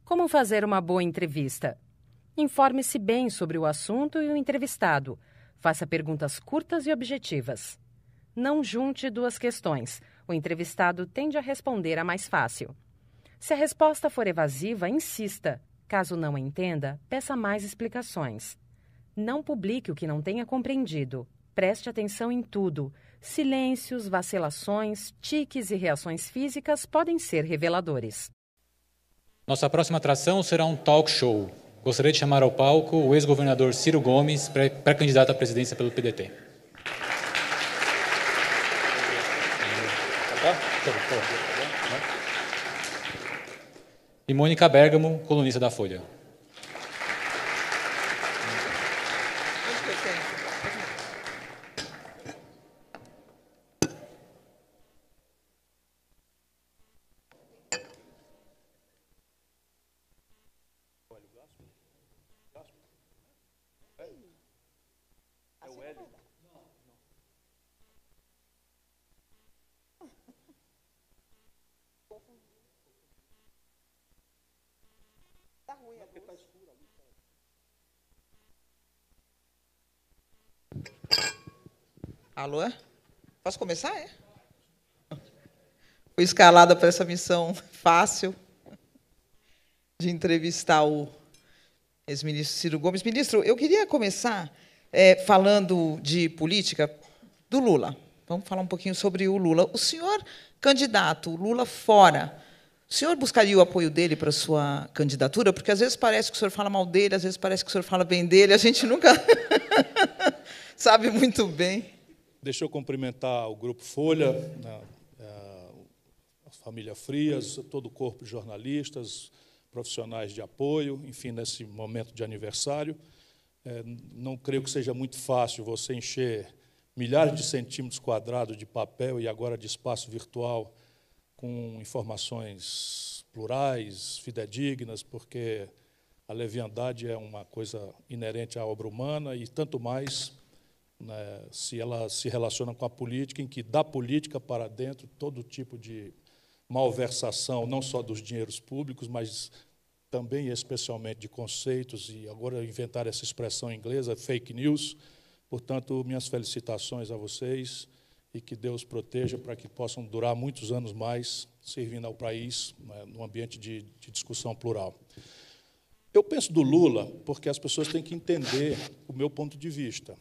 Como fazer uma boa entrevista? Informe-se bem sobre o assunto e o entrevistado. Faça perguntas curtas e objetivas. Não junte duas questões. O entrevistado tende a responder a mais fácil. Se a resposta for evasiva, insista. Caso não entenda, peça mais explicações. Não publique o que não tenha compreendido. Preste atenção em tudo. Silêncios, vacilações, tiques e reações físicas podem ser reveladores. Nossa próxima atração será um talk show. Gostaria de chamar ao palco o ex-governador Ciro Gomes, pré-candidato à presidência pelo PDT. E Mônica Bergamo, colunista da Folha. Alô? Posso começar? Fui escalada para essa missão fácil de entrevistar o ex-ministro Ciro Gomes. Ministro, eu queria começar falando de política do Lula. Vamos falar um pouquinho sobre o Lula. O senhor candidato, o Lula fora, o senhor buscaria o apoio dele para a sua candidatura? Porque, às vezes, parece que o senhor fala mal dele, às vezes parece que o senhor fala bem dele, a gente nunca sabe muito bem. Deixa eu cumprimentar o Grupo Folha, a família Frias, todo o corpo de jornalistas, profissionais de apoio, enfim, nesse momento de aniversário. Não creio que seja muito fácil você encher milhares de centímetros quadrados de papel e agora de espaço virtual com informações plurais, fidedignas, porque a leviandade é uma coisa inerente à obra humana e tanto mais, né, se ela se relaciona com a política, em que da política para dentro todo tipo de malversação, não só dos dinheiros públicos, mas também e especialmente de conceitos, e agora inventar essa expressão inglesa, fake news. Portanto, minhas felicitações a vocês e que Deus proteja para que possam durar muitos anos mais, servindo ao país, né, num ambiente de discussão plural. Eu penso do Lula porque as pessoas têm que entender o meu ponto de vista.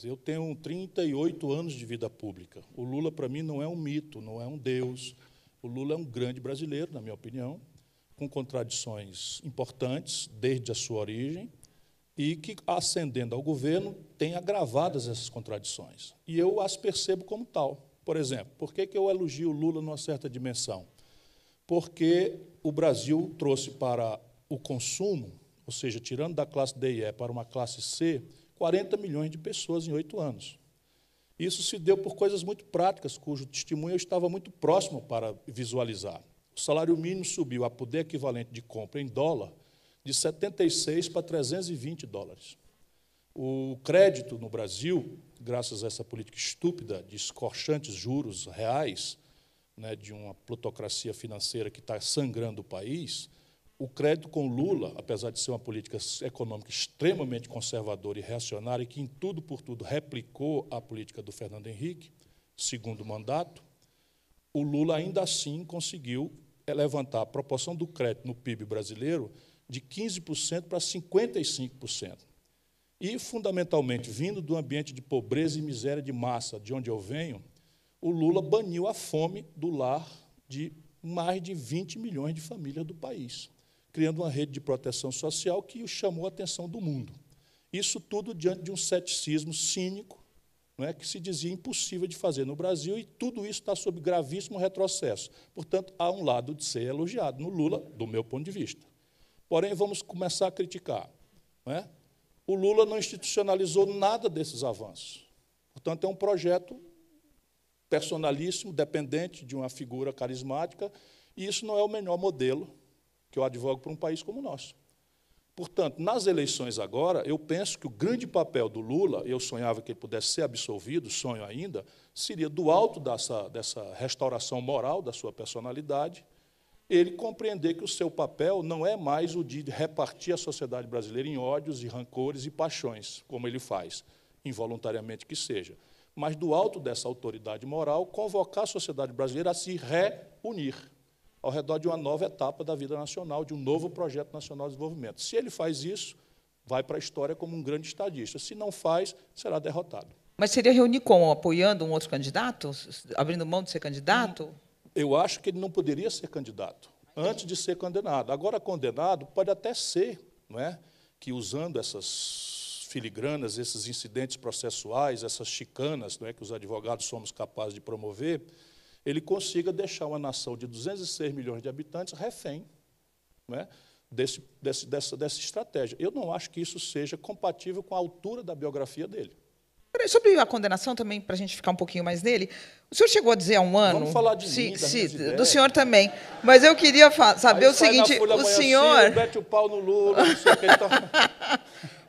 Eu tenho 38 anos de vida pública. O Lula, para mim, não é um mito, não é um deus. O Lula é um grande brasileiro, na minha opinião, com contradições importantes desde a sua origem e que, ascendendo ao governo, tem agravadas essas contradições. E eu as percebo como tal. Por exemplo, por que eu elogio o Lula numa certa dimensão? Porque o Brasil trouxe para o consumo, ou seja, tirando da classe D e E para uma classe C, 40 milhões de pessoas em 8 anos. Isso se deu por coisas muito práticas, cujo testemunho eu estava muito próximo para visualizar. O salário mínimo subiu a poder equivalente de compra em dólar de 76 para 320 dólares. O crédito no Brasil, graças a essa política estúpida de escorchantes juros reais, né, de uma plutocracia financeira que está sangrando o país, o crédito com Lula, apesar de ser uma política econômica extremamente conservadora e reacionária, e que em tudo por tudo replicou a política do Fernando Henrique, segundo mandato, o Lula ainda assim conseguiu levantar a proporção do crédito no PIB brasileiro de 15% para 55%. E, fundamentalmente, vindo do ambiente de pobreza e miséria de massa, de onde eu venho, o Lula baniu a fome do lar de mais de 20 milhões de famílias do país, criando uma rede de proteção social que chamou a atenção do mundo. Isso tudo diante de um ceticismo cínico, não é, que se dizia impossível de fazer no Brasil, e tudo isso está sob gravíssimo retrocesso. Portanto, há um lado de ser elogiado no Lula, do meu ponto de vista. Porém, vamos começar a criticar. Não é? O Lula não institucionalizou nada desses avanços. Portanto, é um projeto personalíssimo, dependente de uma figura carismática, e isso não é o melhor modelo que eu advogo para um país como o nosso. Portanto, nas eleições agora, eu penso que o grande papel do Lula, eu sonhava que ele pudesse ser absolvido, sonho ainda, seria do alto dessa restauração moral da sua personalidade, ele compreender que o seu papel não é mais o de repartir a sociedade brasileira em ódios e rancores e paixões, como ele faz, involuntariamente que seja, mas do alto dessa autoridade moral, convocar a sociedade brasileira a se reunir ao redor de uma nova etapa da vida nacional, de um novo projeto nacional de desenvolvimento. Se ele faz isso, vai para a história como um grande estadista. Se não faz, será derrotado. Mas seria reunir como? Apoiando um outro candidato? Abrindo mão de ser candidato? Eu acho que ele não poderia ser candidato antes de ser condenado. Agora, condenado pode até ser, não é? Que usando essas filigranas, esses incidentes processuais, essas chicanas, não é? Que os advogados somos capazes de promover, ele consiga deixar uma nação de 206 milhões de habitantes refém, não é? dessa estratégia. Eu não acho que isso seja compatível com a altura da biografia dele. Sobre a condenação também, para a gente ficar um pouquinho mais nele, o senhor chegou a dizer há um ano... Vamos falar de mim, das minhas ideias. Do senhor também. Mas eu queria saber Aí o seguinte, o senhor... Assim, mete o pau no Lula, não sei o que. Então...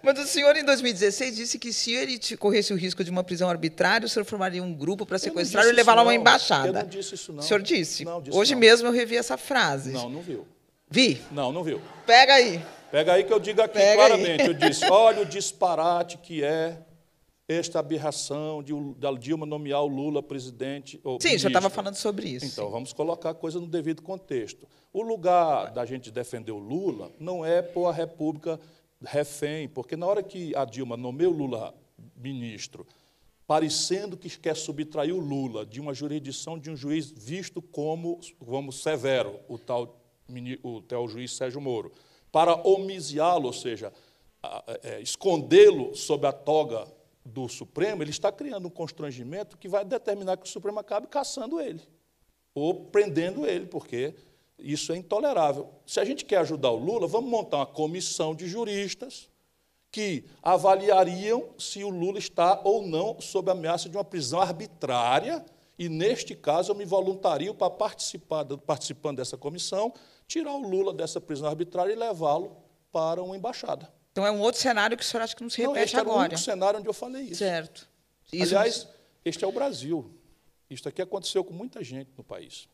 Mas o senhor, em 2016, disse que se ele corresse o risco de uma prisão arbitrária, o senhor formaria um grupo para sequestrar e levar lá uma embaixada. Eu não disse isso, não. O senhor disse? Não, disse Hoje não. mesmo eu revi essa frase. Não viu. Vi? Não viu. Pega aí. Pega aí que eu digo aqui claramente. Eu disse, olha o disparate que é esta aberração da Dilma nomear o Lula presidente. Sim, o senhor estava falando sobre isso. Então, vamos colocar a coisa no devido contexto. O lugar da gente defender o Lula não é pôr a República refém, porque na hora que a Dilma nomeia o Lula ministro, parecendo que quer subtrair o Lula de uma jurisdição de um juiz visto como severo, o tal juiz Sérgio Moro, para omisiá-lo, ou seja, escondê-lo sob a toga do Supremo, ele está criando um constrangimento que vai determinar que o Supremo acabe caçando ele, ou prendendo ele, porque isso é intolerável. Se a gente quer ajudar o Lula, vamos montar uma comissão de juristas que avaliariam se o Lula está ou não sob ameaça de uma prisão arbitrária, e, neste caso, eu me voluntario para participando dessa comissão, tirar o Lula dessa prisão arbitrária e levá-lo para uma embaixada. Então, é um outro cenário que o senhor acha que não se repete este agora. Era o único cenário onde eu falei isso. Certo. Aliás, este é o Brasil. Isso aqui aconteceu com muita gente no país.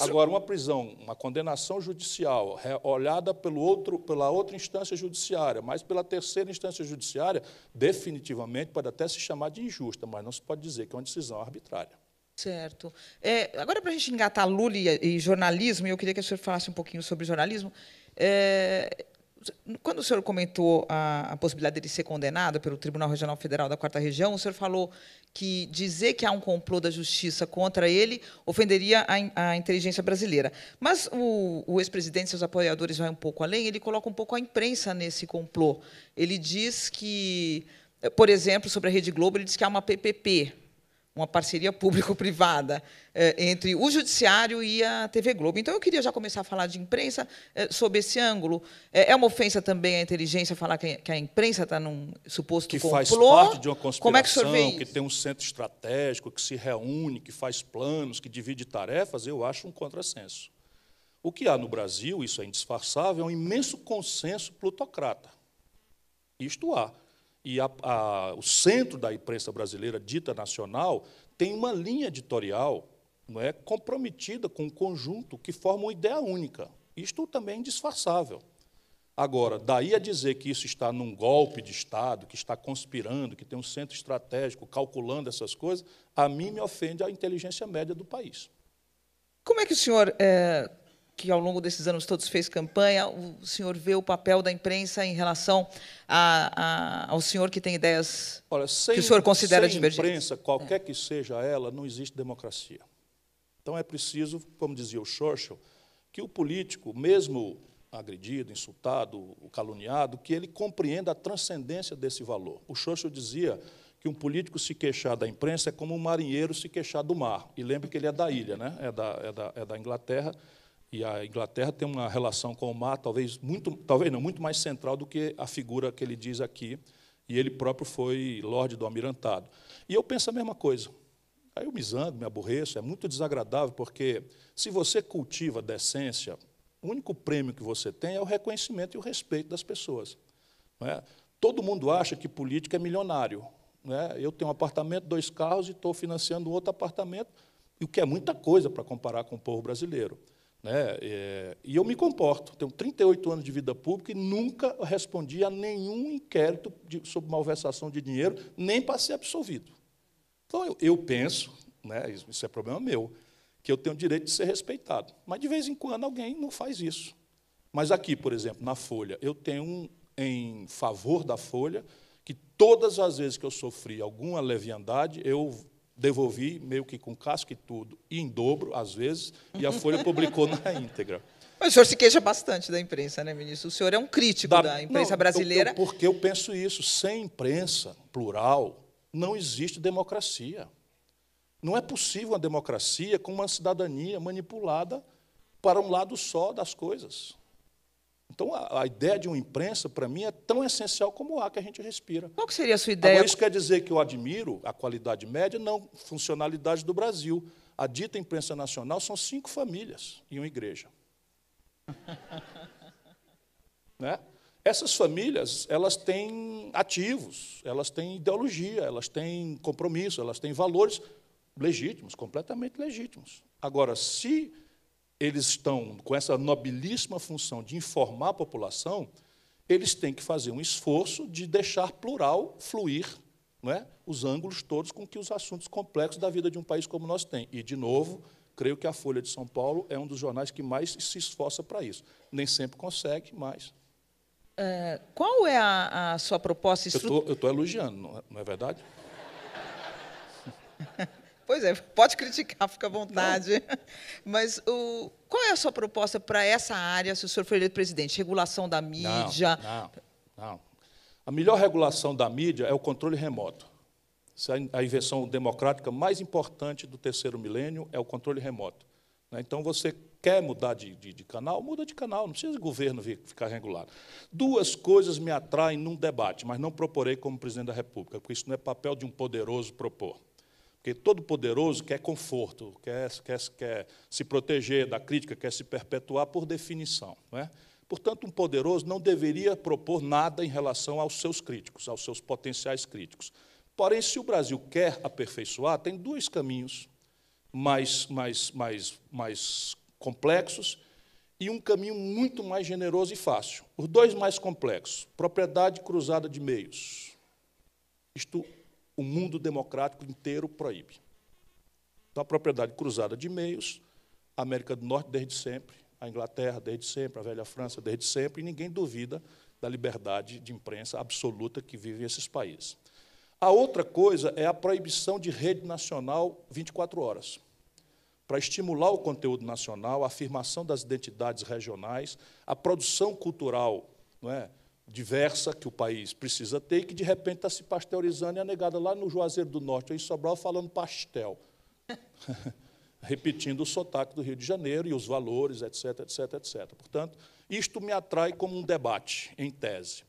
Agora, uma prisão, uma condenação judicial, olhada pela outra instância judiciária, mas pela terceira instância judiciária, definitivamente pode até se chamar de injusta, mas não se pode dizer que é uma decisão arbitrária. Certo. Agora, para a gente engatar Lula e jornalismo, eu queria que o senhor falasse um pouquinho sobre jornalismo. Quando o senhor comentou a possibilidade de ele ser condenado pelo Tribunal Regional Federal da 4ª Região, o senhor falou que dizer que há um complô da justiça contra ele ofenderia a inteligência brasileira. Mas o ex-presidente e seus apoiadores vão um pouco além, ele coloca um pouco a imprensa nesse complô. Ele diz que, por exemplo, sobre a Rede Globo, ele diz que há uma PPP, uma parceria público-privada entre o Judiciário e a TV Globo. Então, eu queria já começar a falar de imprensa sob esse ângulo. É uma ofensa também à inteligência falar que a imprensa está num suposto complô? Que faz parte de uma conspiração, como é que o senhor vê que isso? tem um centro estratégico, que se reúne, que faz planos, que divide tarefas, eu acho um contrassenso. O que há no Brasil, isso é indisfarçável, é um imenso consenso plutocrata. Isto há. E o centro da imprensa brasileira, dita nacional, tem uma linha editorial, não é, comprometida com um conjunto que forma uma ideia única. Isto também é indisfarçável. Agora, daí a dizer que isso está num golpe de Estado, que está conspirando, que tem um centro estratégico calculando essas coisas, a mim me ofende a inteligência média do país. Como é que o senhor, que ao longo desses anos todos fez campanha, o senhor vê o papel da imprensa em relação ao senhor que tem ideias que o senhor considera divergentes? Sem imprensa, qualquer que seja ela, não existe democracia. Então, é preciso, como dizia o Churchill, que o político, mesmo agredido, insultado, caluniado, que ele compreenda a transcendência desse valor. O Churchill dizia que um político se queixar da imprensa é como um marinheiro se queixar do mar. E lembre que ele é da ilha, né? É da Inglaterra, e a Inglaterra tem uma relação com o mar talvez não, muito mais central do que a figura que ele diz aqui, e ele próprio foi Lorde do Almirantado. E eu penso a mesma coisa. Aí eu me zango, me aborreço, é muito desagradável, porque se você cultiva a decência, o único prêmio que você tem é o reconhecimento e o respeito das pessoas. Não é? Todo mundo acha que político é milionário. Não é? Eu tenho um apartamento, 2 carros, e estou financiando um outro apartamento, o que é muita coisa para comparar com o povo brasileiro. né? E eu me comporto. Tenho 38 anos de vida pública e nunca respondi a nenhum inquérito sobre malversação de dinheiro, nem para ser absolvido. Então, eu penso, né, isso é problema meu, que eu tenho o direito de ser respeitado. Mas, de vez em quando, alguém não faz isso. Mas aqui, por exemplo, na Folha, eu tenho em favor da Folha que todas as vezes que eu sofri alguma leviandade, eu devolvi, meio que com casca e tudo, e em dobro, às vezes, e a Folha publicou na íntegra. Mas o senhor se queixa bastante da imprensa, né, ministro? O senhor é um crítico da imprensa brasileira. Porque eu penso isso. Sem imprensa plural, não existe democracia. Não é possível uma democracia com uma cidadania manipulada para um lado só das coisas. Então, a ideia de uma imprensa, para mim, é tão essencial como o ar que a gente respira. Qual que seria a sua ideia? Agora, isso quer dizer que eu admiro a qualidade média? Não, funcionalidade do Brasil. A dita imprensa nacional são 5 famílias e uma igreja. Né? Essas famílias, elas têm ativos, elas têm ideologia, elas têm compromisso, elas têm valores legítimos, completamente legítimos. Agora, se eles estão com essa nobilíssima função de informar a população, eles têm que fazer um esforço de deixar plural fluir, não é, os ângulos todos com que os assuntos complexos da vida de um país como nós tem. E, de novo, creio que a Folha de São Paulo é um dos jornais que mais se esforça para isso. Nem sempre consegue, mas... Qual é a sua proposta? Eu estou elogiando, não é verdade? Pois é, pode criticar, fica à vontade. Não. Mas qual é a sua proposta para essa área, se o senhor for eleito presidente? Regulação da mídia? Não. A melhor regulação da mídia é o controle remoto. A invenção democrática mais importante do terceiro milênio é o controle remoto. Então, você quer mudar de canal? Muda de canal, não precisa o governo ficar regulado. 2 coisas me atraem num debate, mas não proporei como presidente da República, porque isso não é papel de um poderoso propor. Porque todo poderoso quer conforto, quer se proteger da crítica, quer se perpetuar por definição. Não é? Portanto, um poderoso não deveria propor nada em relação aos seus críticos, aos seus potenciais críticos. Porém, se o Brasil quer aperfeiçoar, tem 2 caminhos mais complexos e um caminho muito mais generoso e fácil. Os 2 mais complexos, propriedade cruzada de meios. Isto o mundo democrático inteiro proíbe. Então, a propriedade cruzada de meios, a América do Norte desde sempre, a Inglaterra desde sempre, a velha França desde sempre, e ninguém duvida da liberdade de imprensa absoluta que vivem esses países. A outra coisa é a proibição de rede nacional 24 horas, para estimular o conteúdo nacional, a afirmação das identidades regionais, a produção cultural, não é, diversa que o país precisa ter e que, de repente, está se pasteurizando e é negada lá no Juazeiro do Norte, em Sobral, falando pastel, repetindo o sotaque do Rio de Janeiro e os valores, etc., etc., etc. Portanto, isto me atrai como um debate, em tese.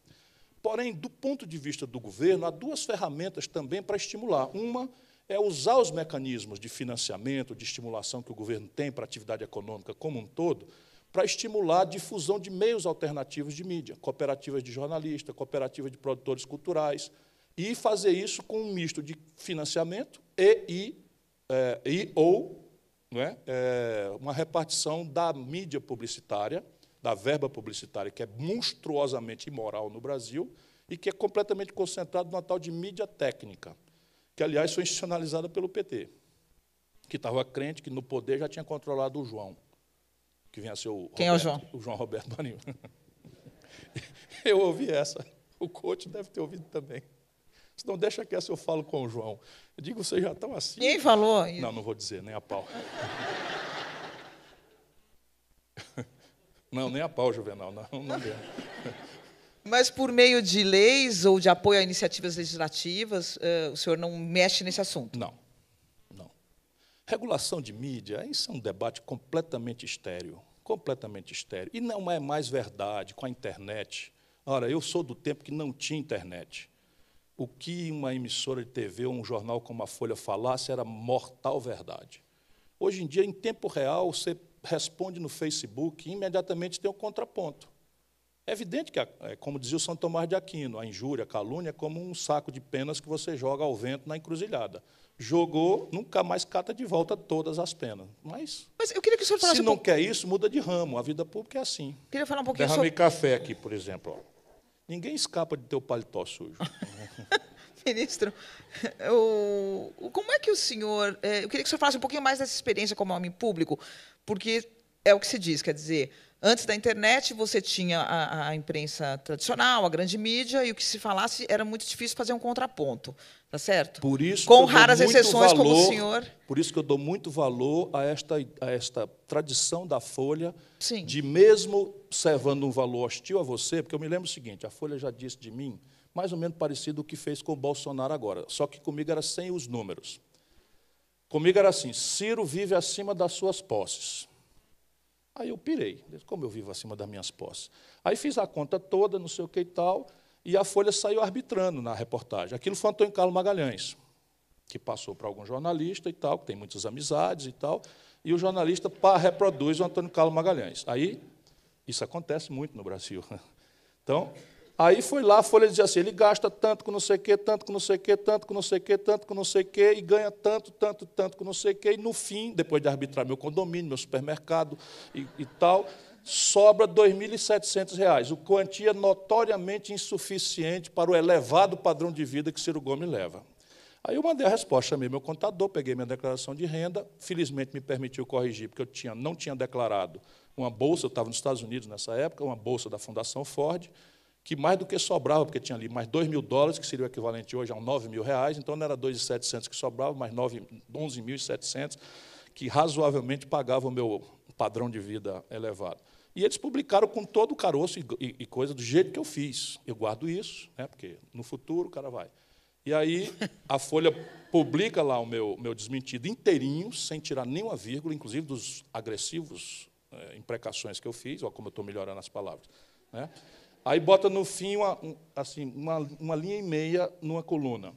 Porém, do ponto de vista do governo, há 2 ferramentas também para estimular. Uma é usar os mecanismos de financiamento, de estimulação que o governo tem para a atividade econômica como um todo, para estimular a difusão de meios alternativos de mídia, cooperativas de jornalistas, cooperativas de produtores culturais, e fazer isso com um misto de financiamento ou não é, uma repartição da mídia publicitária, da verba publicitária, que é monstruosamente imoral no Brasil e que é completamente concentrado numa tal de mídia técnica, que, aliás, foi institucionalizada pelo PT, que estava crente que no poder já tinha controlado o João, que vinha a ser o Roberto, Quem é o João? O João Roberto Marinho. Eu ouvi essa. O coach deve ter ouvido também. Se não, deixa que essa eu falo com o João. Eu digo, vocês já estão assim. Quem falou? Não vou dizer, nem a pau. Não, nem a pau, Juvenal. Não deu. Mas, por meio de leis ou de apoio a iniciativas legislativas, o senhor não mexe nesse assunto? Não. Regulação de mídia, isso é um debate completamente estéril, E não é mais verdade com a internet. Ora, eu sou do tempo que não tinha internet. O que uma emissora de TV ou um jornal como a Folha falasse era mortal verdade. Hoje em dia, em tempo real, você responde no Facebook e imediatamente tem o contraponto. É evidente que, como dizia o São Tomás de Aquino, a injúria, a calúnia é como um saco de penas que você joga ao vento na encruzilhada. Jogou, nunca mais cata de volta todas as penas. Mas eu queria que o senhor falasse se não quer isso, muda de ramo. A vida pública é assim. Queria falar um pouquinho Derramei café aqui, por exemplo. Ó. Ninguém escapa de ter o paletó sujo. Ministro, como é que o senhor... eu queria que o senhor falasse um pouquinho mais dessa experiência como homem público, porque é o que se diz, quer dizer, antes da internet você tinha a imprensa tradicional, a grande mídia, e o que se falasse era muito difícil fazer um contraponto, tá certo? Por isso com raras exceções, como o senhor... Por isso que eu dou muito valor a esta tradição da Folha, Sim. de mesmo observando um valor hostil a você, porque eu me lembro o seguinte, a Folha já disse de mim, mais ou menos parecido com o que fez com o Bolsonaro agora, só que comigo era sem os números. Comigo era assim, Ciro vive acima das suas posses. Aí eu pirei, como eu vivo acima das minhas posses? Aí fiz a conta toda, não sei o que e tal, e a Folha saiu arbitrando na reportagem. Aquilo foi Antônio Carlos Magalhães, que passou para algum jornalista e tal, que tem muitas amizades e tal, e o jornalista reproduz o Antônio Carlos Magalhães. Aí, isso acontece muito no Brasil. Então, aí foi lá, a Folha dizia assim, ele gasta tanto com não sei o quê, tanto com não sei o quê, tanto com não sei o quê, tanto com não sei o quê, e ganha tanto com não sei o quê, e no fim, depois de arbitrar meu condomínio, meu supermercado e tal, sobra R$ 2.700, o quantia notoriamente insuficiente para o elevado padrão de vida que Ciro Gomes leva. Aí eu mandei a resposta, chamei meu contador, peguei minha declaração de renda, felizmente me permitiu corrigir, porque eu não tinha declarado uma bolsa, eu estava nos Estados Unidos nessa época, uma bolsa da Fundação Ford, que mais do que sobrava, porque tinha ali mais $2.000, que seria o equivalente hoje a R$9.000, então não era 2.700 que sobrava, mas 11.700, que razoavelmente pagava o meu padrão de vida elevado. E eles publicaram com todo o caroço e coisa do jeito que eu fiz. Eu guardo isso, né, porque no futuro o cara vai. E aí a Folha publica lá o meu desmentido inteirinho, sem tirar nenhuma vírgula, inclusive dos agressivos imprecações que eu fiz, olha como eu estou melhorando as palavras, né? Aí bota no fim uma linha e meia numa coluna.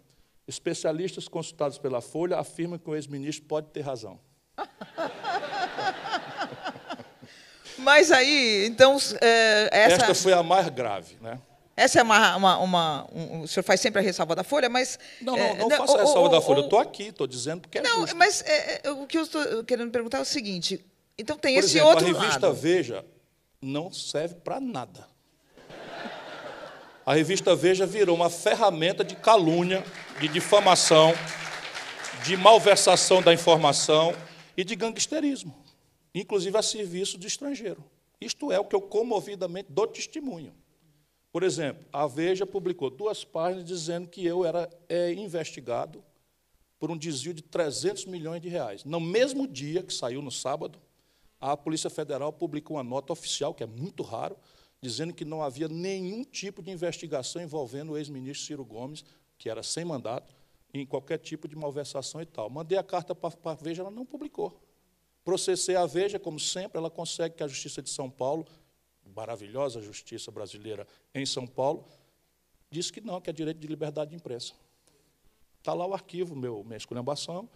Especialistas consultados pela Folha afirmam que o ex-ministro pode ter razão. Mas aí, então... Esta foi a mais grave, né? Essa é o senhor faz sempre a ressalva da Folha, mas... Não faço a ressalva da Folha, eu estou aqui, estou dizendo porque é justo. Mas o que eu estou querendo perguntar é o seguinte, então tem Por esse exemplo, outro lado. a revista Veja não serve para nada. A revista Veja virou uma ferramenta de calúnia, de difamação, de malversação da informação e de gangsterismo, inclusive a serviço de estrangeiro. Isto é o que eu comovidamente dou testemunho. Por exemplo, a Veja publicou 2 páginas dizendo que eu era investigado por um desvio de R$300 milhões. No mesmo dia, que saiu no sábado, a Polícia Federal publicou uma nota oficial, que é muito raro, dizendo que não havia nenhum tipo de investigação envolvendo o ex-ministro Ciro Gomes, que era sem mandato, em qualquer tipo de malversação e tal. Mandei a carta para a Veja, ela não publicou. Processei a Veja, como sempre, ela consegue que a Justiça de São Paulo, maravilhosa justiça brasileira em São Paulo, disse que não, que é direito de liberdade de imprensa. Está lá o arquivo, minha esculhambação,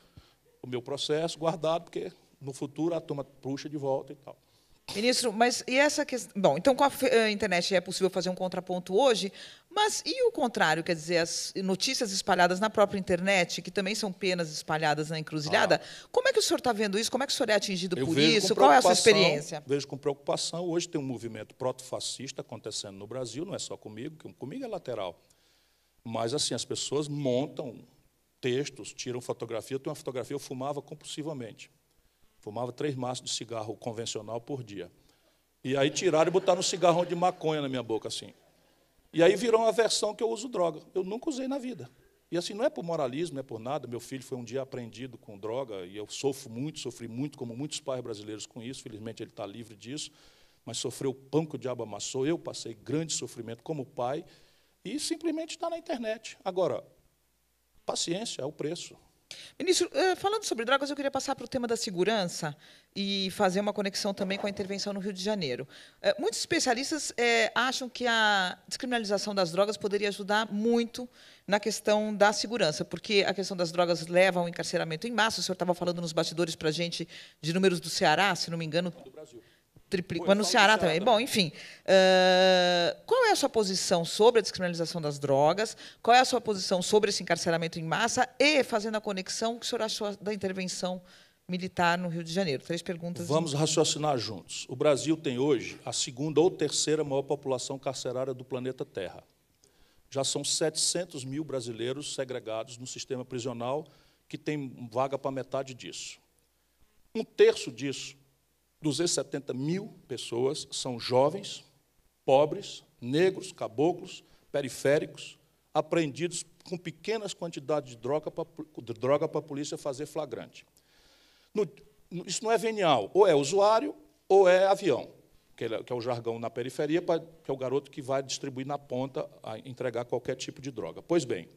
o meu processo guardado, porque no futuro a turma puxa de volta e tal. Ministro, mas e essa questão... Bom, então com a internet é possível fazer um contraponto hoje, mas e o contrário? Quer dizer, as notícias espalhadas na própria internet, que também são penas espalhadas na encruzilhada, como é que o senhor está vendo isso? Como é que o senhor é atingido por isso? Qual é a sua experiência? Vejo com preocupação. Hoje tem um movimento protofascista acontecendo no Brasil, não é só comigo, que comigo é lateral. Mas assim, as pessoas montam textos, tiram fotografia. Eu tenho uma fotografia, eu fumava compulsivamente. Fumava 3 maços de cigarro convencional por dia. E aí tiraram e botaram um cigarrão de maconha na minha boca, assim. E aí virou uma versão que eu uso droga. Eu nunca usei na vida. E assim, não é por moralismo, não é por nada. Meu filho foi um dia apreendido com droga, e eu sofri muito, como muitos pais brasileiros com isso. Felizmente ele está livre disso. Mas sofreu o pão que o diabo amassou. Eu passei grande sofrimento como pai. E simplesmente está na internet. Agora, paciência é o preço. Ministro, falando sobre drogas, eu queria passar para o tema da segurança e fazer uma conexão também com a intervenção no Rio de Janeiro. Muitos especialistas acham que a descriminalização das drogas poderia ajudar muito na questão da segurança, porque a questão das drogas leva ao encarceramento em massa. O senhor estava falando nos bastidores para a gente de números do Ceará, se não me engano. Do Brasil. Mas no Ceará também. Bom, enfim. é a sua posição sobre a descriminalização das drogas? Qual é a sua posição sobre esse encarceramento em massa? E, fazendo a conexão, o que o senhor achou da intervenção militar no Rio de Janeiro? 3 perguntas. Vamos raciocinar juntos. O Brasil tem hoje a 2ª ou 3ª maior população carcerária do planeta Terra. Já são 700 mil brasileiros segregados no sistema prisional, que tem vaga para metade disso. 1/3 disso, 270 mil pessoas, são jovens, pobres, negros, caboclos, periféricos, apreendidos com pequenas quantidades de droga para a polícia fazer flagrante. Isso não é venial, ou é usuário ou é avião, que é o jargão na periferia, que é o garoto que vai distribuir na ponta, a entregar qualquer tipo de droga. Pois bem,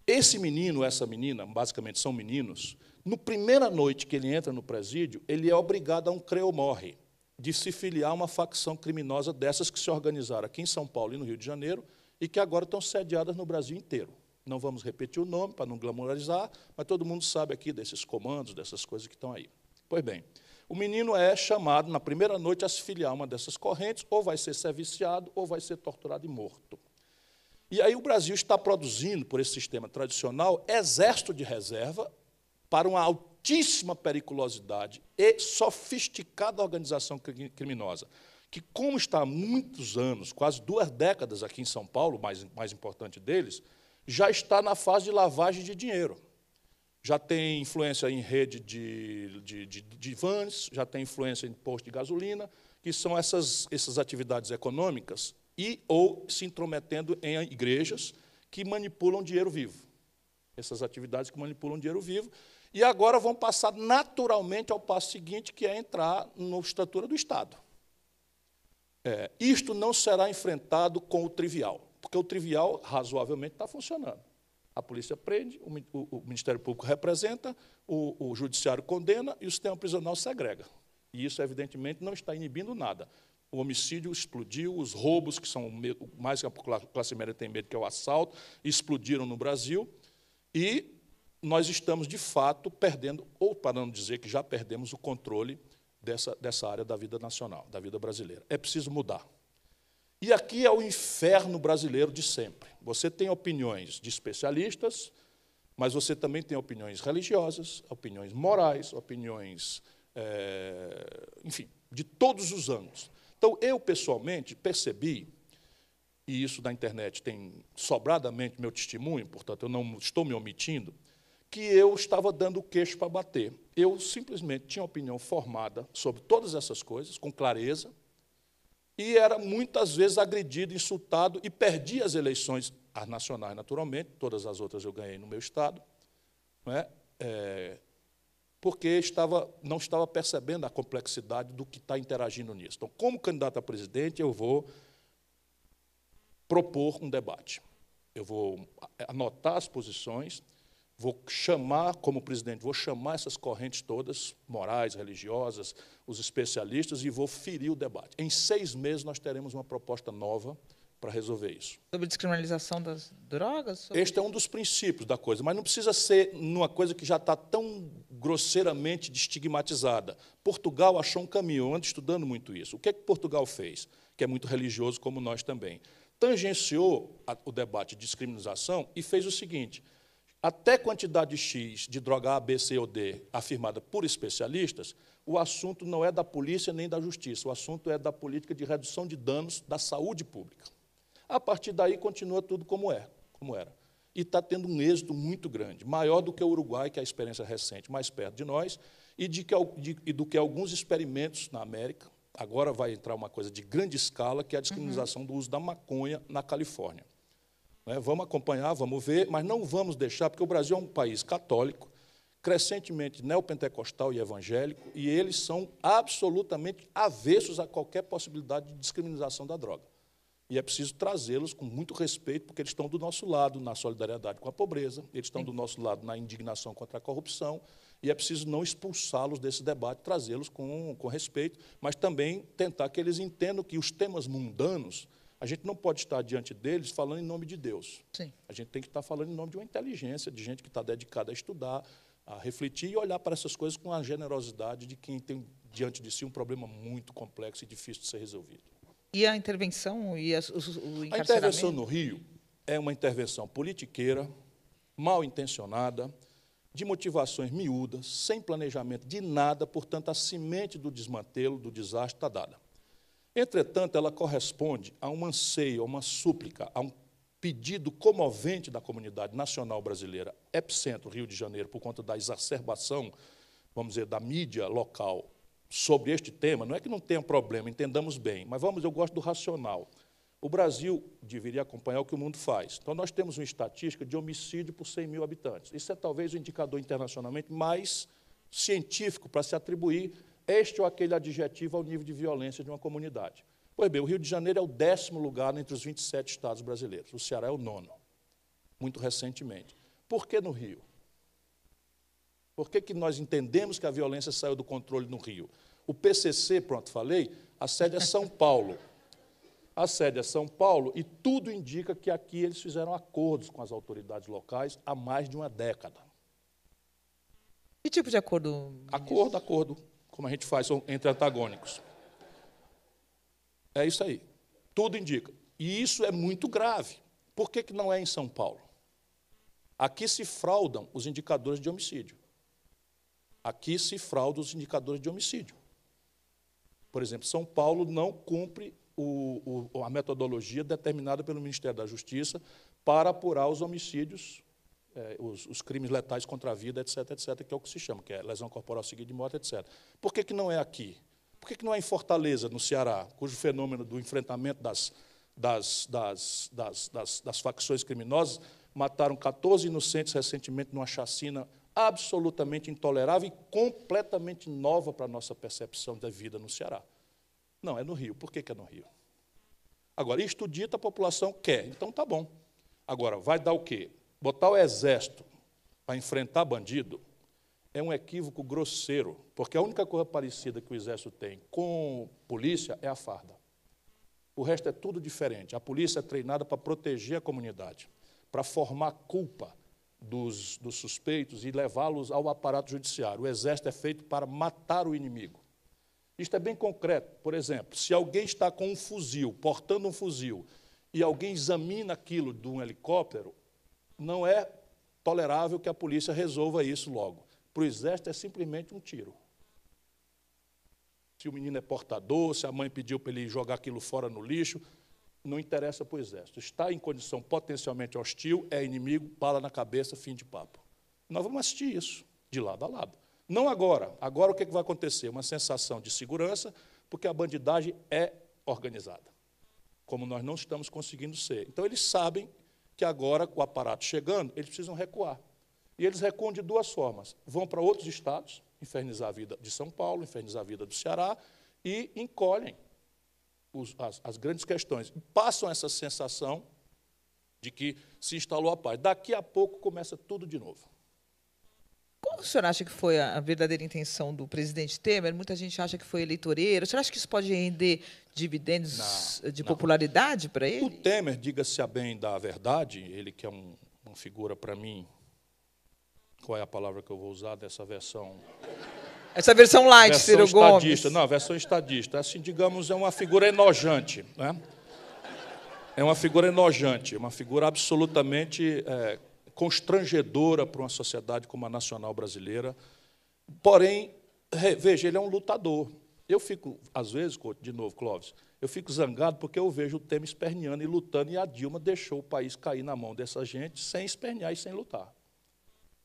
esse menino, essa menina, basicamente são meninos, no primeira noite que ele entra no presídio, ele é obrigado a um crê ou morre, de se filiar a uma facção criminosa dessas que se organizaram aqui em São Paulo e no Rio de Janeiro e que agora estão sediadas no Brasil inteiro. Não vamos repetir o nome para não glamorizar, mas todo mundo sabe aqui desses comandos, dessas coisas que estão aí. Pois bem, o menino é chamado, na primeira noite, a se filiar a uma dessas correntes, ou vai ser serviciado, ou vai ser torturado e morto. E aí o Brasil está produzindo, por esse sistema tradicional, exército de reserva para uma altíssima periculosidade e sofisticada organização criminosa, que, como está há muitos anos, quase 2 décadas aqui em São Paulo, mais importante deles, já está na fase de lavagem de dinheiro. Já tem influência em rede de vans, já tem influência em posto de gasolina, que são essas atividades econômicas, ou se intrometendo em igrejas que manipulam dinheiro vivo. Essas atividades que manipulam dinheiro vivo, e agora vão passar naturalmente ao passo seguinte, que é entrar na estrutura do Estado. Isto não será enfrentado com o trivial, porque o trivial, razoavelmente, está funcionando. A polícia prende, o Ministério Público representa, o Judiciário condena e o sistema prisional segrega. E isso, evidentemente, não está inibindo nada. O homicídio explodiu, os roubos, que são mais que a classe média tem medo, que é o assalto, explodiram no Brasil, e nós estamos, de fato, perdendo, ou para não dizer que já perdemos o controle dessa área da vida nacional, da vida brasileira. É preciso mudar. E aqui é o inferno brasileiro de sempre. Você tem opiniões de especialistas, mas você também tem opiniões religiosas, opiniões morais, opiniões, enfim, de todos os ângulos. Então, eu, pessoalmente, percebi, e isso na internet tem sobradamente meu testemunho, portanto, eu não estou me omitindo, que eu estava dando o queixo para bater. Eu simplesmente tinha opinião formada sobre todas essas coisas, com clareza, e era muitas vezes agredido, insultado, e perdi as eleições, as nacionais, naturalmente, todas as outras eu ganhei no meu estado, não é? Porque não estava percebendo a complexidade do que está interagindo nisso. Então, como candidato a presidente, eu vou propor um debate. Eu vou anotar as posições, vou chamar, como presidente, vou chamar essas correntes todas, morais, religiosas, os especialistas, e vou ferir o debate. Em 6 meses, nós teremos uma proposta nova para resolver isso. Sobre descriminalização das drogas? Este é um dos princípios da coisa, mas não precisa ser numa coisa que já está tão grosseiramente estigmatizada. Portugal achou um caminho, eu ando estudando muito isso. O que é que Portugal fez? Que é muito religioso, como nós também. Tangenciou o debate de descriminalização e fez o seguinte: até quantidade X de droga A, B, C ou D, afirmada por especialistas, o assunto não é da polícia nem da justiça, o assunto é da política de redução de danos da saúde pública. A partir daí, continua tudo como era. E está tendo um êxito muito grande, maior do que o Uruguai, que é a experiência recente, mais perto de nós, e do que alguns experimentos na América. Agora vai entrar uma coisa de grande escala, que é a descriminalização do uso da maconha na Califórnia. Vamos acompanhar, vamos ver, mas não vamos deixar, porque o Brasil é um país católico, crescentemente neopentecostal e evangélico, e eles são absolutamente avessos a qualquer possibilidade de descriminalização da droga. E é preciso trazê-los com muito respeito, porque eles estão do nosso lado na solidariedade com a pobreza, eles estão do nosso lado na indignação contra a corrupção, e é preciso não expulsá-los desse debate, trazê-los com respeito, mas também tentar que eles entendam que os temas mundanos, a gente não pode estar diante deles falando em nome de Deus. Sim. A gente tem que estar falando em nome de uma inteligência, de gente que está dedicada a estudar, a refletir e olhar para essas coisas com a generosidade de quem tem diante de si um problema muito complexo e difícil de ser resolvido. E a intervenção e o encarceramento? A intervenção no Rio é uma intervenção politiqueira, mal intencionada, de motivações miúdas, sem planejamento de nada, portanto, a semente do desmantelo, do desastre está dada. Entretanto, ela corresponde a um anseio, a uma súplica, a um pedido comovente da comunidade nacional brasileira, epicentro, Rio de Janeiro, por conta da exacerbação, vamos dizer, da mídia local sobre este tema. Não é que não tenha problema, entendamos bem, mas eu gosto do racional. O Brasil deveria acompanhar o que o mundo faz. Então, nós temos uma estatística de homicídio por 100 mil habitantes. Isso é talvez o indicador internacionalmente mais científico para se atribuir este ou aquele adjetivo ao nível de violência de uma comunidade. Pois bem, o Rio de Janeiro é o 10º lugar entre os 27 estados brasileiros. O Ceará é o 9º, muito recentemente. Por que no Rio? Por que nós entendemos que a violência saiu do controle no Rio? O PCC, pronto, falei, a sede é São Paulo. A sede é São Paulo e tudo indica que aqui eles fizeram acordos com as autoridades locais há mais de uma década. Que tipo de acordo? Acordo, como a gente faz entre antagônicos. É isso aí. Tudo indica. E isso é muito grave. Por que não é em São Paulo? Aqui se fraudam os indicadores de homicídio. Aqui se fraudam os indicadores de homicídio. Por exemplo, São Paulo não cumpre a metodologia determinada pelo Ministério da Justiça para apurar os homicídios, os crimes letais contra a vida, etc., que é o que se chama, que é lesão corporal seguida de morte, etc. Por que não é aqui? Por que não é em Fortaleza, no Ceará, cujo fenômeno do enfrentamento das facções criminosas mataram 14 inocentes recentemente numa chacina absolutamente intolerável e completamente nova para a nossa percepção da vida no Ceará? Não, é no Rio. Por que é no Rio? Agora, isto dito, a população quer, então tá bom. Agora, vai dar o quê? Botar o exército para enfrentar bandido é um equívoco grosseiro, porque a única coisa parecida que o exército tem com polícia é a farda. O resto é tudo diferente. A polícia é treinada para proteger a comunidade, para formar culpa dos suspeitos e levá-los ao aparato judiciário. O exército é feito para matar o inimigo. Isto é bem concreto. Por exemplo, se alguém está com um fuzil, portando um fuzil, e alguém examina aquilo de um helicóptero, não é tolerável que a polícia resolva isso logo. Para o exército é simplesmente um tiro. Se o menino é portador, se a mãe pediu para ele jogar aquilo fora no lixo, não interessa para o exército. Está em condição potencialmente hostil, é inimigo, bala na cabeça, fim de papo. Nós vamos assistir isso, de lado a lado. Não agora. Agora o que vai acontecer? Uma sensação de segurança, porque a bandidagem é organizada, como nós não estamos conseguindo ser. Então, eles sabem que agora, com o aparato chegando, eles precisam recuar. E eles recuam de duas formas. Vão para outros estados, infernizar a vida de São Paulo, infernizar a vida do Ceará, e encolhem as grandes questões. Passam essa sensação de que se instalou a paz. Daqui a pouco começa tudo de novo. Qual o senhor acha que foi a verdadeira intenção do presidente Temer? Muita gente acha que foi eleitoreiro. O senhor acha que isso pode render dividendos de popularidade para ele? O Temer, diga-se a bem da verdade, ele que é uma figura, para mim, qual é a palavra que eu vou usar dessa versão? Essa versão light, Ciro Gomes. Não, a versão estadista. Assim, digamos, é uma figura enojante, né? É uma figura enojante, uma figura absolutamente constrangedora para uma sociedade como a nacional brasileira. Porém, veja, ele é um lutador. Eu fico, às vezes, de novo, Clóvis, eu fico zangado porque eu vejo o Temer esperneando e lutando, e a Dilma deixou o país cair na mão dessa gente sem espernear e sem lutar.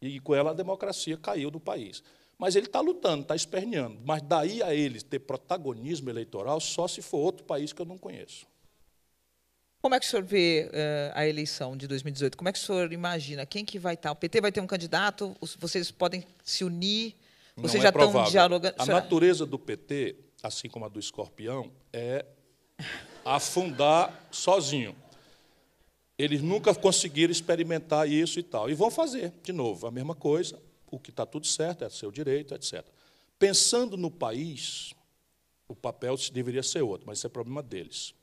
E com ela a democracia caiu do país. Mas ele está lutando, está esperneando. Mas daí a ele ter protagonismo eleitoral só se for outro país que eu não conheço. Como é que o senhor vê a eleição de 2018? Como é que o senhor imagina? Quem que vai estar? O PT vai ter um candidato? Vocês podem se unir? Vocês já estão dialogando? A natureza do PT, assim como a do Escorpião, é afundar sozinho. Eles nunca conseguiram experimentar isso e tal. E vão fazer, de novo, a mesma coisa. O que está tudo certo, é seu direito, etc. Pensando no país, o papel deveria ser outro, mas isso é problema deles.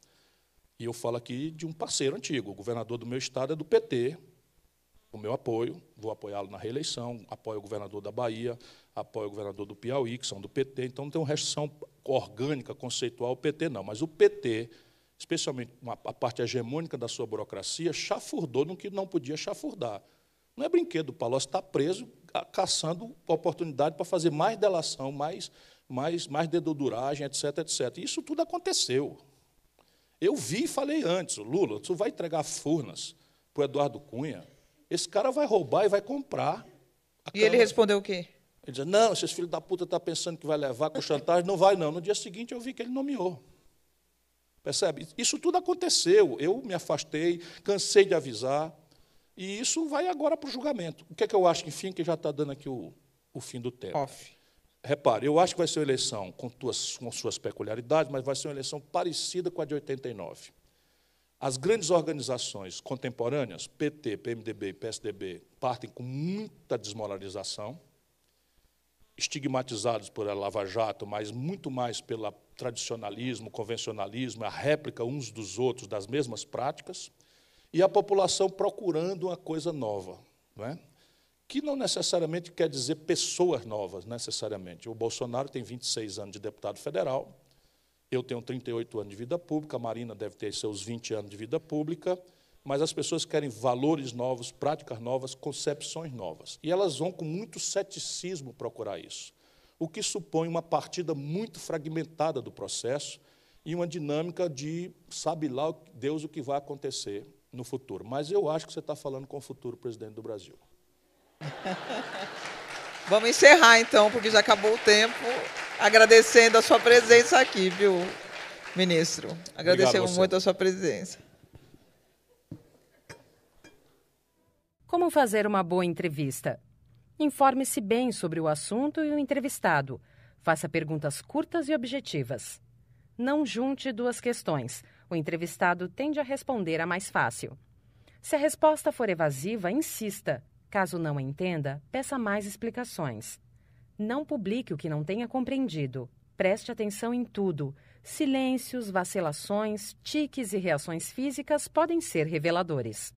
E eu falo aqui de um parceiro antigo. O governador do meu estado é do PT, o meu apoio, vou apoiá-lo na reeleição, apoio o governador da Bahia, apoio o governador do Piauí, que são do PT, então não tem uma restrição orgânica, conceitual ao PT, não. Mas o PT especialmente a parte hegemônica da sua burocracia, chafurdou no que não podia chafurdar. Não é brinquedo, o Palocci está preso, caçando oportunidade para fazer mais delação, mais deduduragem, etc, etc. E isso tudo aconteceu. Eu vi e falei antes, Lula, tu vai entregar Furnas para o Eduardo Cunha, esse cara vai roubar e vai comprar. E ele respondeu o quê? Ele dizia, não, esses filhos da puta estão pensando que vai levar com chantagem, não vai não. No dia seguinte eu vi que ele nomeou. Percebe? Isso tudo aconteceu. Eu me afastei, cansei de avisar, e isso vai agora para o julgamento. O que é que eu acho, enfim, que já está dando aqui o fim do tempo? Off. Repare, eu acho que vai ser uma eleição com suas peculiaridades, mas vai ser uma eleição parecida com a de 89. As grandes organizações contemporâneas, PT, PMDB e PSDB, partem com muita desmoralização, estigmatizados por a Lava Jato, mas muito mais pelo tradicionalismo, convencionalismo, a réplica uns dos outros das mesmas práticas, e a população procurando uma coisa nova, não é? Que não necessariamente quer dizer pessoas novas, necessariamente. O Bolsonaro tem 26 anos de deputado federal, eu tenho 38 anos de vida pública, a Marina deve ter seus 20 anos de vida pública, mas as pessoas querem valores novos, práticas novas, concepções novas. E elas vão com muito ceticismo procurar isso, o que supõe uma partida muito fragmentada do processo e uma dinâmica de sabe lá Deus o que vai acontecer no futuro. Mas eu acho que você está falando com o futuro presidente do Brasil. Vamos encerrar, então, porque já acabou o tempo. Agradecendo a sua presença aqui, viu, ministro? Agradecemos muito a sua presença. Como fazer uma boa entrevista? Informe-se bem sobre o assunto e o entrevistado. Faça perguntas curtas e objetivas. Não junte duas questões. O entrevistado tende a responder a mais fácil. Se a resposta for evasiva, insista. Caso não entenda, peça mais explicações. Não publique o que não tenha compreendido. Preste atenção em tudo. Silêncios, vacilações, tiques e reações físicas podem ser reveladores.